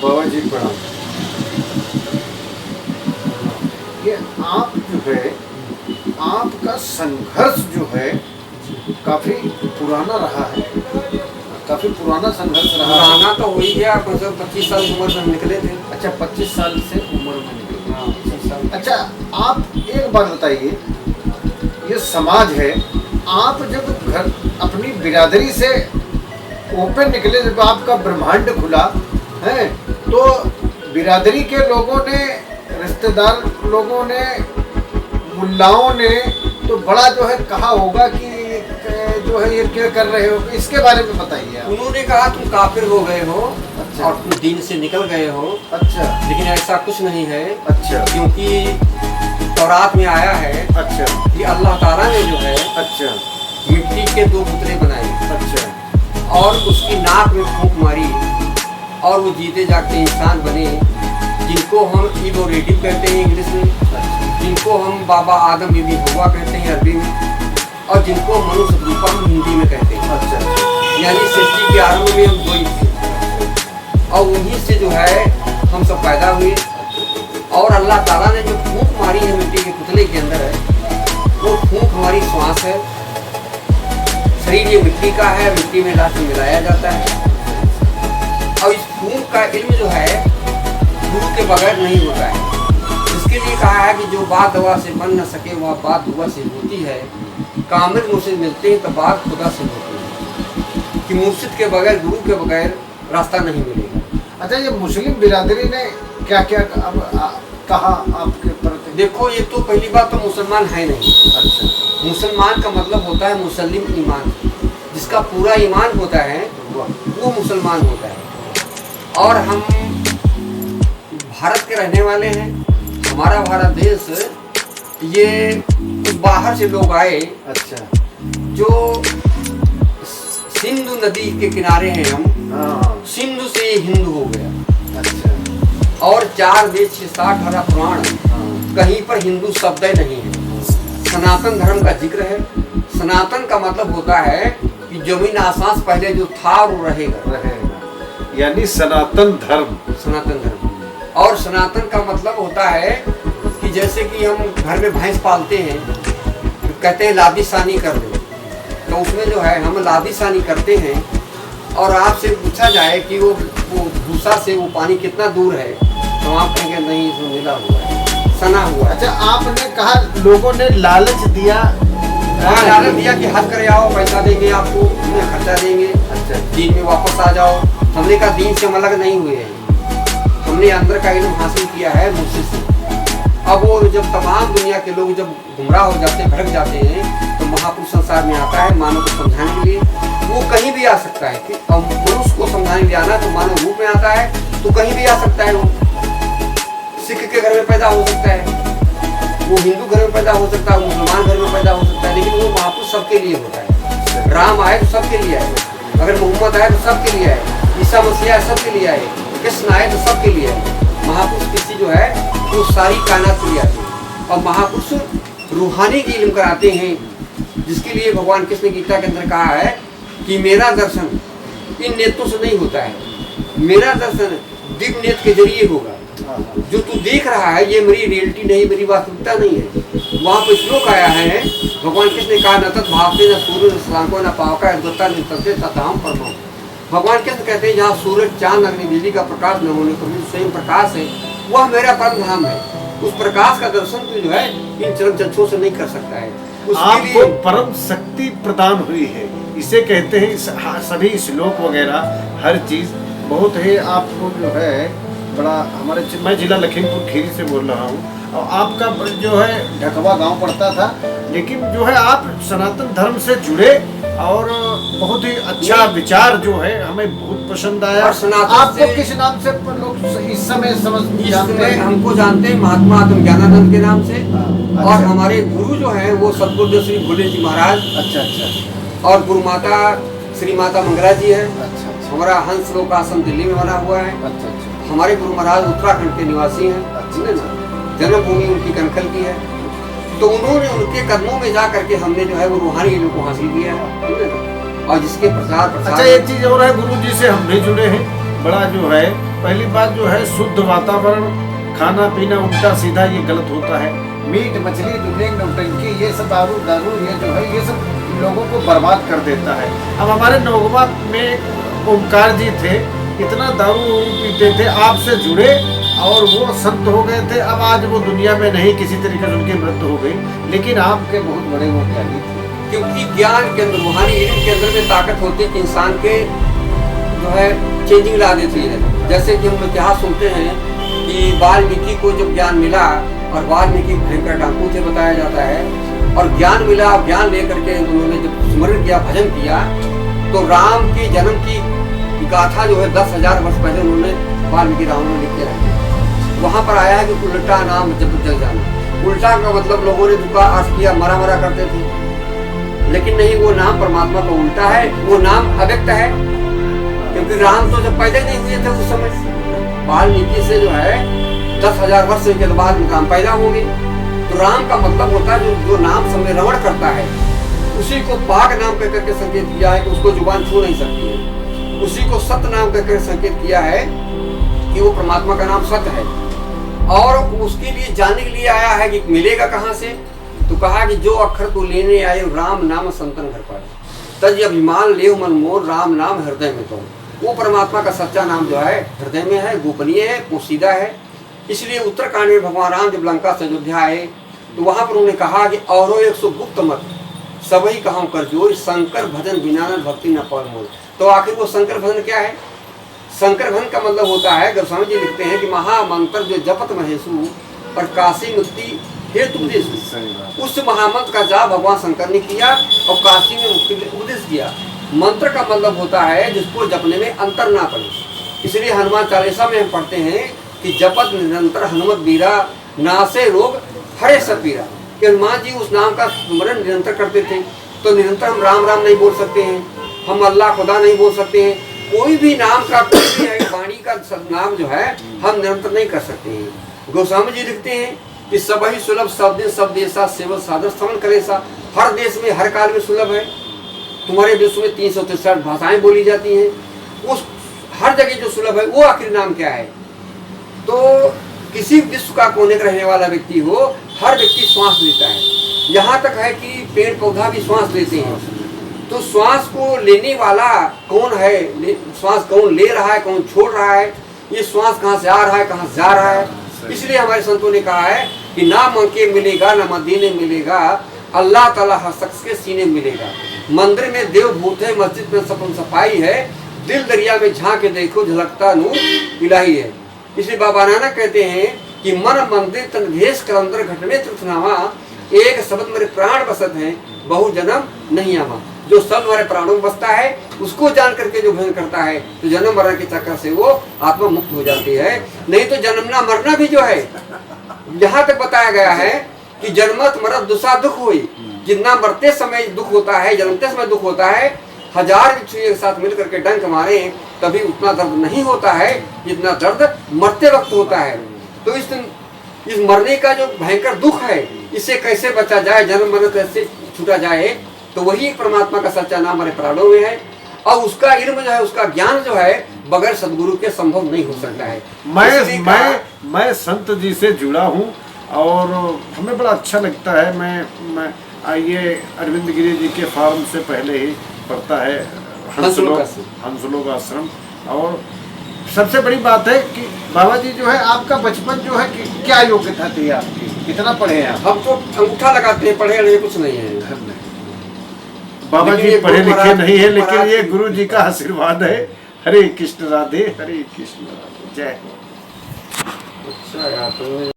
बाबा जी प्रणाम। ये आप जो है, आपका संघर्ष जो है काफी पुराना रहा है, काफी पुराना संघर्ष रहा है। पुराना तो हो ही गया, मतलब 25 साल की उम्र में हम निकले थे। अच्छा, 25 साल से उम्र में निकले। हाँ, 25 साल। अच्छा, आप एक बात बताइए, ये समाज है, आप जब घर अपनी बिरादरी से ओपन निकले, जब आपका ब्रह्मांड खुला है, तो बिरादरी के लोगों ने, रिश्तेदार लोगों ने, मुल्लाओं ने तो बड़ा जो है कहा होगा कि जो है ये क्या कर रहे हो, इसके बारे में बताइए आप। उन्होंने कहा तुम काफिर हो गए हो। अच्छा। और तुम दीन से निकल गए हो। अच्छा। लेकिन ऐसा कुछ नहीं है। अच्छा। क्योंकि तौरात में आया है। अच्छा। कि अल्लाह ताला ने जो है अच्छा। मिट्टी के 2 पुतले बनाए। अच्छा। और उसकी नाक में फूंक मारी और वो जीते जागते इंसान बने, जिनको हम इबोरेटिव कहते हैं इंग्लिश में, जिनको हम बाबा आदम बीबी हवा कहते हैं अरबी में, और जिनको मनुष्य रूपम हिंदी में कहते हैं। अच्छा। यानी सृष्टि के आरंभ में हम वही थे और उन्हीं से जो है हम सब पैदा हुए। और अल्लाह ताला ने जो फूंक मारी है मिट्टी के पुतले के अंदर है, वो फूंक हमारी श्वास है। शरीर ये मिट्टी का है, मिट्टी में लास्ट में मिलाया जाता है। और इस फूंक का इल्म जो है गुरु के बगैर नहीं होता है। इसके लिए कहा है कि जो बात दवा से बन न सके वह बात दुआ से होती है। कामिल मुझसे मिलते हैं तो बात खुदा से होती है। कि मुर्शिद के बगैर, गुरु के बगैर रास्ता नहीं मिलेगा। अच्छा, ये मुस्लिम बिरादरी ने क्या क्या कहा आपके प्रति? देखो, ये तो पहली बात तो मुसलमान है नहीं। अच्छा। मुसलमान का मतलब होता है मुसलिम ईमान, जिसका पूरा ईमान होता है वो मुसलमान होता है। और हम भारत के रहने वाले हैं। हमारा भारत देश, ये बाहर से लोग आए। अच्छा। जो सिंधु नदी के किनारे हैं हम। हाँ। सिंधु से ये हिंदू हो गया। अच्छा। और 4 वेद 6-8 पुराण, कहीं पर हिंदू शब्द ही नहीं है। सनातन धर्म का जिक्र है। सनातन का मतलब होता है कि जमीन आसमान पहले जो था वो रहेगा। यानी सनातन धर्म। सनातन धर्म। और सनातन का मतलब होता है कि जैसे कि हम घर में भैंस पालते हैं तो कहते हैं लादिसानी कर दो, तो उसमें जो है हम लादिसानी करते हैं। और आपसे पूछा जाए कि वो भूसा से वो पानी कितना दूर है, तो आप कहेंगे नहीं, इसमें मिला हुआ है, सना हुआ है। अच्छा, आपने कहा लोगों ने लालच दिया। हाँ, लालच दिया कि हज कर आओ, पैसा देंगे आपको, उसमें खर्चा देंगे। अच्छा। दीन में वापस आ जाओ। हमने कहा दीन से हम अलग नहीं हुए हैं, हमने अंदर का इल्म हासिल किया है मुझसे से। अब वो जब तमाम दुनिया के लोग जब गुमराह हो जाते हैं, भटक जाते हैं, तो महापुरुष संसार में आता है मानव को समझाने के लिए। वो कहीं भी आ सकता है कि मनुष्य को समझाने के लिए आना तो मानव रूप में आता है, तो कहीं भी आ सकता है। वो सिख के घर में पैदा हो सकता है, वो हिंदू घर में पैदा हो सकता है, वो मुसलमान घर में पैदा हो सकता है, लेकिन वो महापुरुष सबके लिए होता है। राम आए तो सबके लिए आए, अगर मोहम्मद आए तो सबके लिए आए, ईसा मसीह आए सबके लिए आए, कृष्ण आए तो सबके लिए आए। महापुरुष किसी जो है वो सारी कायनात के लिए आते हैं। और महापुरुष रूहानी की इल्म कराते हैं, जिसके लिए भगवान कृष्ण गीता के अंदर कहा है कि मेरा दर्शन इन नेत्रों से नहीं होता है, मेरा दर्शन दिव्य नेत्र के जरिए होगा। जो तू देख रहा है ये मेरी रियलिटी नहीं, मेरी वास्तविकता नहीं है। वहाँ पर श्लोक आया है, भगवान कृष्ण ने कहा न तत् भावते न सूर्य न शशांको न पावका यद्गता नितरते तथाहं परमं। भगवान कृष्ण कहते हैं जहाँ सूरज, चांद, अग्नि, बिजली का प्रकाश न होने पर भी स्वयं प्रकाश है, वह मेरा परम धाम है। उस प्रकाश का दर्शन तो जो है इन चरण चक्षुओं से नहीं कर सकता है। आपको परम शक्ति प्रदान हुई है, इसे कहते हैं। सभी श्लोक वगैरह हर चीज बहुत है। आपको जो है बड़ा हमारे, मैं जिला लखीमपुर खीरी से बोल रहा हूँ, और आपका जो है ढकवा गांव पड़ता था, लेकिन जो है आप सनातन धर्म से जुड़े और बहुत ही अच्छा विचार जो है हमें बहुत पसंद आया। आपको किस नाम से लोग इस समय जानते हैं? हमको जानते हैं महात्मा आत्म ज्ञानानंद के नाम से। और हमारे गुरु जो है वो सदगुरुदेव श्री भोले जी महाराज। अच्छा अच्छा। और गुरु माता श्री माता मंगला जी है। अच्छा। हमारा हंस लोक आश्रम दिल्ली में बना हुआ है। अच्छा अच्छा। हमारे गुरु महाराज उत्तराखंड के निवासी हैं। जन्मभूमि उनकी कनखल की है। तो उन्होंने उनके कदमों में जा करके हमने जो है वो रूहानी इल्म को हासिल किया है। और जिसके प्रचार प्रसार। अच्छा, एक चीज और है, गुरु जी से हम भी जुड़े हैं, बड़ा जो है पहली बात जो है शुद्ध वातावरण, खाना पीना उल्टा सीधा ये गलत होता है, मीट मछली दुनिया नौटंकी ये सब दारू ये जो है ये सब लोगों को बर्बाद कर देता है। अब हमारे नौगवा में ओमकार जी थे, इतना दारू पीते थे, आपसे जुड़े और वो संत हो गए थे। अब आज वो दुनिया में नहीं, किसी तरीके से उनकी मृत्यु हो गई, लेकिन आपके बहुत बड़े वो ज्ञानी थे। क्योंकि ज्ञान के अंदर, रूहानी इल्म के अंदर में ताकत होती है कि इंसान के जो है चेंजिंग ला देती है। जैसे कि हम इतिहास सुनते हैं कि वाल्मीकि को जब ज्ञान मिला, और वाल्मीकि भयंकर डाकू थे बताया जाता है, और ज्ञान मिला, ज्ञान लेकर के उन्होंने जब स्मरण किया, भजन किया, तो राम के जन्म की गाथा जो है 10,000 वर्ष पहले उन्होंने वाल्मीकि राम ने लिख के रखी। वहाँ पर आया है कि उल्टा नाम जब जल जाना। उल्टा का मतलब लोगों ने दुका अर्थ किया, मरा मरा करते थे, लेकिन नहीं, वो नाम परमात्मा का उल्टा है, वो नाम अव्यक्त है। क्योंकि राम तो जब पैदा नहीं हुए थे उस समय, वाल्मीकि से जो है 10,000 वर्ष के बाद राम पैदा होंगे। तो राम का मतलब होता है जो नाम समय रमण करता है, उसी को पाक नाम कह करके संकेत किया है कि उसको जुबान छू नहीं सकती है। उसी को सत्य नाम कहकर संकेत किया है कि वो परमात्मा का नाम सत्य है। और उसके लिए जानने के लिए आया है कि मिलेगा कहाँ से, तो कहा कि जो अक्षर को लेने आए राम नाम संतन घर पर, तज अभिमान ले मन मोर राम नाम हृदय में। तो वो परमात्मा का सच्चा नाम जो है हृदय में है, गोपनीय है, पोशीदा है। इसलिए उत्तरकांड में भगवान राम जब लंका से अयोध्या आए तो वहां पर उन्होंने कहा कि औरो 100 गुप्त मत सबही कहूँ कर जोर, शंकर भजन बिना न भक्ति न पर मोर। तो आखिर वो शंकर भजन क्या है? शंकर भजन का मतलब होता है, गोस्वामी जी लिखते हैं कि महामंत्र जो जपत महेशु और काशी मुक्ति हेतु उपदेश। उस महामंत्र का जाप भगवान शंकर ने किया और काशी में मुक्ति के उपदेश किया। मंत्र का मतलब होता है जिसको जपने में अंतर ना पड़े। इसलिए हनुमान चालीसा में हम पढ़ते हैं कि जपत निरंतर हनुमत बीरा, नासे रोग हरे सब पीरा। कि हनुमान जी उस नाम का स्मरण निरंतर करते थे। तो निरंतर हम राम राम नहीं बोल सकते हैं, हम अल्लाह खुदा नहीं बोल सकते हैं, कोई भी नाम का, कोई भी है वाणी का नाम जो है हम निरंतर नहीं कर सकते हैं। गोस्वामी जी लिखते हैं कि सबही सुलभ सब दिन सब देशा सेवक साधन स्तमन करे सा। हर देश में हर काल में सुलभ है। तुम्हारे विश्व में 363 भाषाएं बोली जाती हैं, उस हर जगह जो सुलभ है वो आखिर नाम क्या है? तो किसी विश्व का कोने का रहने वाला व्यक्ति हो, हर व्यक्ति श्वास लेता है। यहाँ तक है कि पेड़ पौधा भी श्वास लेते हैं। तो श्वास को लेने वाला कौन है, श्वास कौन ले रहा है, कौन छोड़ रहा है, ये श्वास कहाँ से आ रहा है, कहाँ से जा रहा है। इसलिए हमारे संतों ने कहा है कि ना मंके मिलेगा ना मदीने मिलेगा, अल्लाह ताला हर शख्स के सीने मिलेगा। मंदिर में देव भूत है, मस्जिद में सपन सफाई है, दिल दरिया में झांके देखो झलकता नूर इलाही है। इसलिए बाबा नानक कहते हैं कि मन मंदिर तन घेस कर अंदर घट में तृथनामा, एक शब्द मेरे प्राण बसत है बहु जन्म नहीं आवा। जो शब्द हमारे प्राणों में बसता है उसको जान करके जो भजन करता है तो जन्म मरण के चक्कर से वो आत्मा मुक्त हो जाती है। नहीं तो जन्मना मरना भी जो है, यहाँ तक बताया गया है कि जन्मत मरत दुसा दुख हुई। जितना मरते समय दुख होता है, जन्मते समय दुख होता है, 1000 बिच्छू एक साथ मिल करके डंक मारे तभी उतना दर्द नहीं होता है जितना दर्द मरते वक्त होता है। तो इस मरने का जो भयंकर दुख है, इससे कैसे बचा जाए, जन्म मरण कैसे छूटा जाए, तो वही परमात्मा का सच्चा नाम हमारे प्राणों में है। और उसका इल्म जो है, उसका ज्ञान जो है बगैर सदगुरु के संभव नहीं हो सकता है। मैं संत जी से जुड़ा हूँ और हमें बड़ा अच्छा लगता है। मैं ये अरविंद गिरी जी के फार्म से पहले ही पढ़ता है हंसलोक आश्रम। और सबसे बड़ी बात है कि बाबा जी जो है आपका बचपन जो है कि क्या योग्यता थी आपकी, कितना पढ़े हैं आप? हम तो अंगूठा लगाते हैं, पढ़े नहीं, कुछ नहीं है। बाबा जी पढ़े लिखे नहीं है, लेकिन ये गुरु जी का आशीर्वाद है। हरे कृष्ण राधे, हरे कृष्ण राधे, जय हो। अच्छा यार,